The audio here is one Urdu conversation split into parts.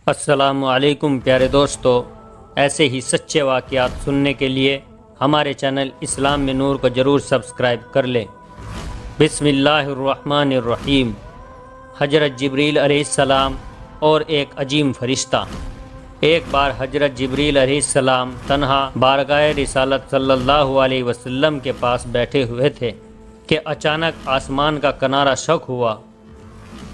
السلام علیکم پیارے دوستو، ایسے ہی سچے واقعات سننے کے لیے ہمارے چینل اسلام میں نور کو ضرور سبسکرائب کر لیں۔ بسم اللہ الرحمن الرحیم۔ حضرت جبریل علیہ السلام اور ایک عظیم فرشتہ۔ ایک بار حضرت جبریل علیہ السلام تنہا بارگاہ رسالت صلی اللہ علیہ وسلم کے پاس بیٹھے ہوئے تھے کہ اچانک آسمان کا کنارہ شق ہوا۔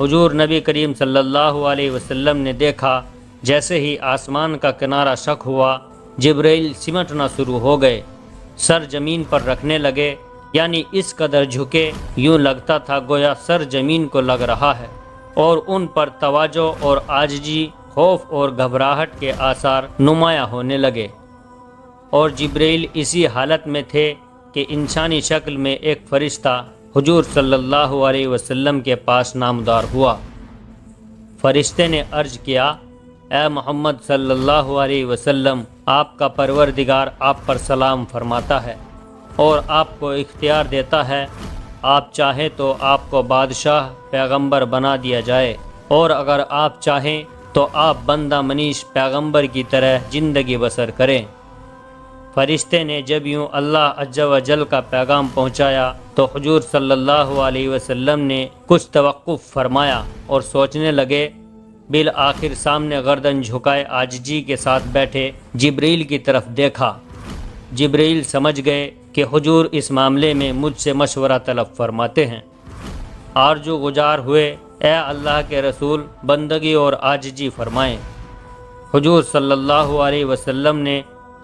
حضور نبی کریم صلی اللہ علیہ وسلم نے دیکھا جیسے ہی آسمان کا کنارہ شق ہوا، جبریل سمٹنا شروع ہو گئے، سر زمین پر رکھنے لگے، یعنی اس قدر جھکے یوں لگتا تھا گویا سر زمین کو لگ رہا ہے، اور ان پر تواضع اور عاجزی، خوف اور گھبراہٹ کے آثار نمایاں ہونے لگے۔ اور جبریل اسی حالت میں تھے کہ انسانی شکل میں ایک فرشتہ حضور صلی اللہ علیہ وسلم کے پاس نامدار ہوا۔ فرشتے نے عرض کیا، اے محمد صلی اللہ علیہ وسلم، آپ کا پروردگار آپ پر سلام فرماتا ہے اور آپ کو اختیار دیتا ہے، آپ چاہیں تو آپ کو بادشاہ پیغمبر بنا دیا جائے، اور اگر آپ چاہیں تو آپ بندہ منیش پیغمبر کی طرح زندگی بسر کریں۔ فرشتے نے جب یوں اللہ عز و جل کا پیغام پہنچایا تو حضور صلی اللہ علیہ وسلم نے کچھ توقف فرمایا اور سوچنے لگے۔ بالآخر سامنے گردن جھکائے عاجزی کے ساتھ بیٹھے جبریل کی طرف دیکھا۔ جبریل سمجھ گئے کہ حضور اس معاملے میں مجھ سے مشورہ طلب فرماتے ہیں۔ آرزو گزار ہوئے، اے اللہ کے رسول، بندگی اور عاجزی فرمائیں۔ حضور صلی اللہ علیہ وسلم نے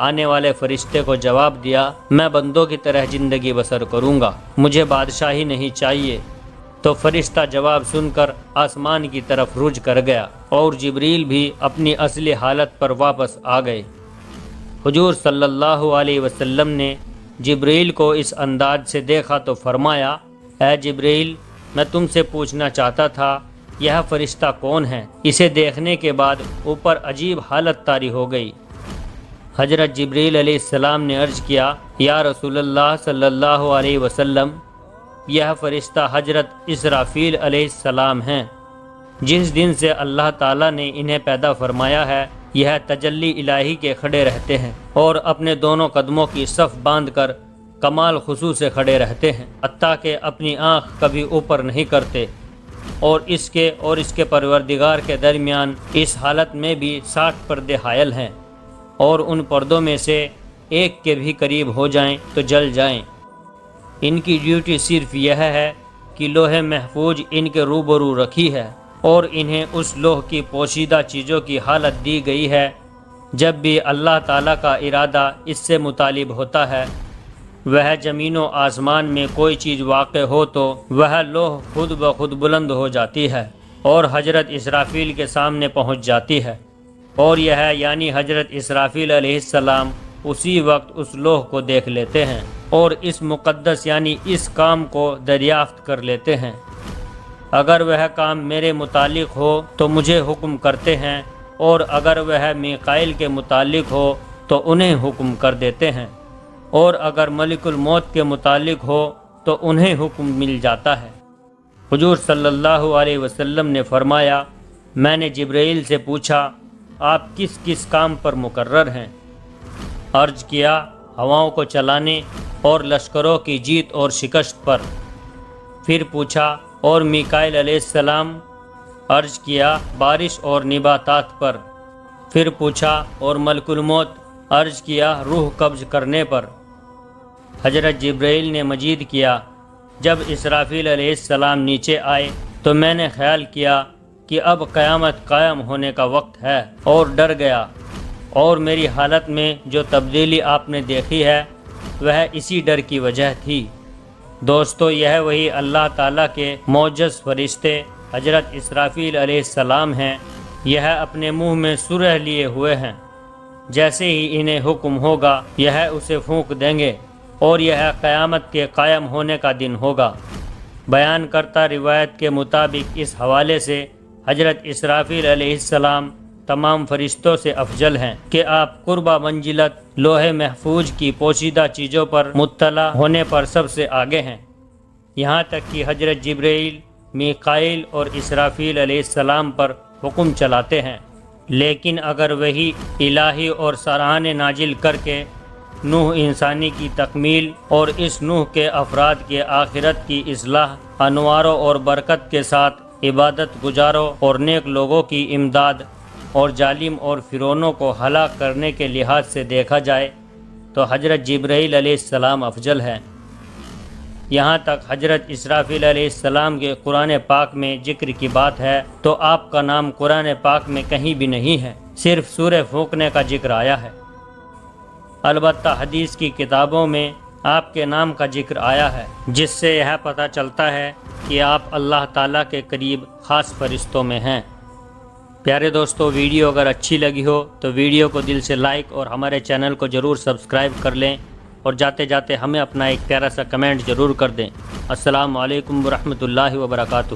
آنے والے فرشتے کو جواب دیا، میں بندوں کی طرح زندگی بسر کروں گا، مجھے بادشاہی نہیں چاہیے۔ تو فرشتہ جواب سن کر آسمان کی طرف رجوع کر گیا اور جبریل بھی اپنی اصلی حالت پر واپس آ گئے۔ حضور صلی اللہ علیہ وسلم نے جبریل کو اس انداز سے دیکھا تو فرمایا، اے جبریل، میں تم سے پوچھنا چاہتا تھا یہ فرشتہ کون ہے؟ اسے دیکھنے کے بعد اوپر عجیب حالت طاری ہو گئی۔ حضرت جبریل علیہ السلام نے عرض کیا، یا رسول اللہ صلی اللہ علیہ وسلم، یہ فرشتہ حضرت اسرافیل علیہ السلام ہیں۔ جس دن سے اللہ تعالیٰ نے انہیں پیدا فرمایا ہے، یہ تجلی الہی کے کھڑے رہتے ہیں اور اپنے دونوں قدموں کی صف باندھ کر کمال خضوع سے کھڑے رہتے ہیں، حتیٰ کہ اپنی آنکھ کبھی اوپر نہیں کرتے، اور اس کے پروردگار کے درمیان اس حالت میں بھی 60 پردے حائل ہیں، اور ان پردوں میں سے ایک کے بھی قریب ہو جائیں تو جل جائیں۔ ان کی ڈیوٹی صرف یہ ہے کہ لوح محفوظ ان کے روبرو رکھی ہے، اور انہیں اس لوح کی پوشیدہ چیزوں کی حالت دی گئی ہے۔ جب بھی اللہ تعالیٰ کا ارادہ اس سے مطالب ہوتا ہے، وہ زمین و آسمان میں کوئی چیز واقع ہو تو وہ لوح خود بخود بلند ہو جاتی ہے اور حضرت اسرافیل کے سامنے پہنچ جاتی ہے، اور یہ ہے یعنی حضرت اسرافیل علیہ السلام اسی وقت اس لوح کو دیکھ لیتے ہیں اور اس مقدس یعنی اس کام کو دریافت کر لیتے ہیں۔ اگر وہ کام میرے متعلق ہو تو مجھے حکم کرتے ہیں، اور اگر وہ میکائیل کے متعلق ہو تو انہیں حکم کر دیتے ہیں، اور اگر ملک الموت کے متعلق ہو تو انہیں حکم مل جاتا ہے۔ حضور صلی اللہ علیہ وسلم نے فرمایا، میں نے جبرائیل سے پوچھا، آپ کس کس کام پر مقرر ہیں؟ عرض کیا، ہواؤں کو چلانے اور لشکروں کی جیت اور شکست پر۔ پھر پوچھا، اور میکائیل علیہ السلام؟ عرض کیا، بارش اور نباتات پر۔ پھر پوچھا، اور ملک الموت؟ عرض کیا، روح قبض کرنے پر۔ حضرت جبرائیل نے مزید کیا، جب اسرافیل علیہ السلام نیچے آئے تو میں نے خیال کیا کہ اب قیامت قائم ہونے کا وقت ہے، اور ڈر گیا، اور میری حالت میں جو تبدیلی آپ نے دیکھی ہے وہ اسی ڈر کی وجہ تھی۔ دوستو، یہ وہی اللہ تعالیٰ کے معجز فرشتے حضرت اسرافیل علیہ السلام ہیں۔ یہ اپنے منہ میں سرح لیے ہوئے ہیں، جیسے ہی انہیں حکم ہوگا یہ اسے پھونک دیں گے، اور یہ قیامت کے قائم ہونے کا دن ہوگا۔ بیان کرتا روایت کے مطابق اس حوالے سے حضرت اسرافیل علیہ السلام تمام فرشتوں سے افضل ہیں کہ آپ قربہ منزلت لوح محفوظ کی پوشیدہ چیزوں پر مطلع ہونے پر سب سے آگے ہیں، یہاں تک کہ حضرت جبرائیل، میکائیل اور اسرافیل علیہ السلام پر حکم چلاتے ہیں۔ لیکن اگر وہی الہی اور سراہانے نازل کر کے نوح انسانی کی تکمیل اور اس نوح کے افراد کے آخرت کی اصلاح، انواروں اور برکت کے ساتھ عبادت گزاروں اور نیک لوگوں کی امداد اور ظالم اور فرعونوں کو ہلاک کرنے کے لحاظ سے دیکھا جائے تو حضرت جبرائیل علیہ السلام افضل ہے۔ یہاں تک حضرت اسرافیل علیہ السلام کے قرآن پاک میں ذکر کی بات ہے تو آپ کا نام قرآن پاک میں کہیں بھی نہیں ہے، صرف سورہ پھونکنے کا ذکر آیا ہے۔ البتہ حدیث کی کتابوں میں آپ کے نام کا ذکر آیا ہے، جس سے یہ پتہ چلتا ہے کہ آپ اللہ تعالیٰ کے قریب خاص فرشتوں میں ہیں۔ پیارے دوستو، ویڈیو اگر اچھی لگی ہو تو ویڈیو کو دل سے لائک اور ہمارے چینل کو ضرور سبسکرائب کر لیں، اور جاتے جاتے ہمیں اپنا ایک پیارا سا کمنٹ ضرور کر دیں۔ السلام علیکم ورحمۃ اللہ وبرکاتہ۔